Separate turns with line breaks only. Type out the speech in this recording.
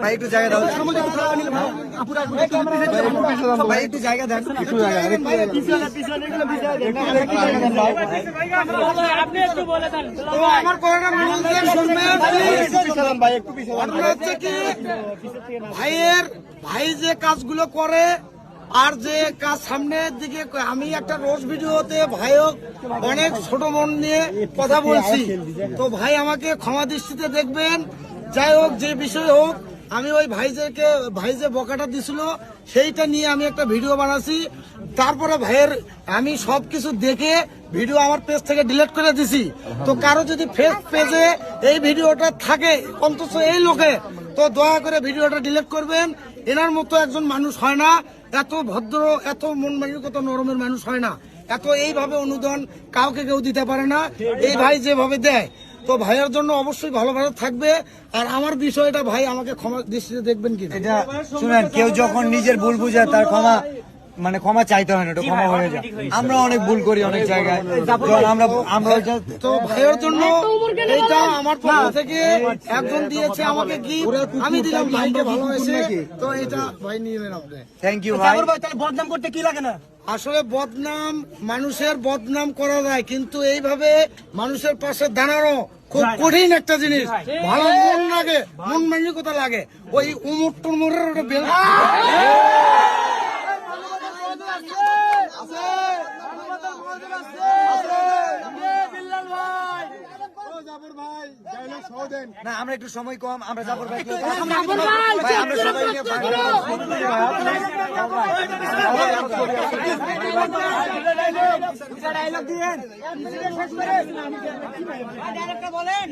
ভাই একটু জায়গা দাও, ভাই একটু জায়গা দেন, একটু জায়গা ভাই যে কাজগুলো করে আর যে কাজ সামনের দিকে আমি একটা রোজ ভিডিওতে ভাইও অনেক ছোট মন নিয়ে কথা বলছি, তো ভাই আমাকে ক্ষমা দৃষ্টিতে দেখবেন। যাই হোক, যে বিষয় হোক, আমি ওই ভাই যে বকাটা দিছিল সেইটা নিয়ে আমি একটা ভিডিও বানাচ্ছি। তারপরে ভাইয়ের আমি সবকিছু দেখে ভিডিও আমার পেজ থেকে ডিলিট করে দিছি। তো কারো যদি ফেস পেজে এই ভিডিওটা থাকে অন্তত এই লোকে, তো দয়া করে ভিডিওটা ডিলিট করবেন। এনার মতো একজন মানুষ হয় না, এত ভদ্র, এত মন মানসিকতা নরমের মানুষ হয় না, এত এইভাবে অনুদান কাউকে কেউ দিতে পারে না। এই ভাই যেভাবে দেয়, তো ভাইয়ের জন্য অবশ্যই ভালোভাবে থাকবে। আর আমার বিষয়টা ভাই আমাকে ক্ষমা দৃষ্টিতে দেখবেন কি
এটা শুনেন, কেউ যখন নিজের ভুল বুঝে তার ক্ষমা চাইতে হয় না, এটা ক্ষমা হয়ে যায়। আমরা অনেক ভুল করি অনেক জায়গায়, আমরা
তো ভাইয়ের জন্য এইটা আমার পক্ষ থেকে একজন দিয়েছে আমাকে কি, আমি দিলাম ভাইকে ভালোবেসে, তো এটা ভাই নিয়ে নেন আপনি।
থ্যাংক ইউ ভাই।
বদনাম করতে কি লাগে না?
আসলে বদনাম, মানুষের বদনাম করা যায়, কিন্তু এইভাবে মানুষের পাশে দাঁড়ানো খুব কঠিন একটা জিনিস। ভালো মন লাগে, মন মানসিকতা লাগে। ওই উমর টুমরের ওটা বেল
না, আমরা একটু সময় কম, আমরা জাফর ভাই আমরা সবাই নিয়ে
বলেন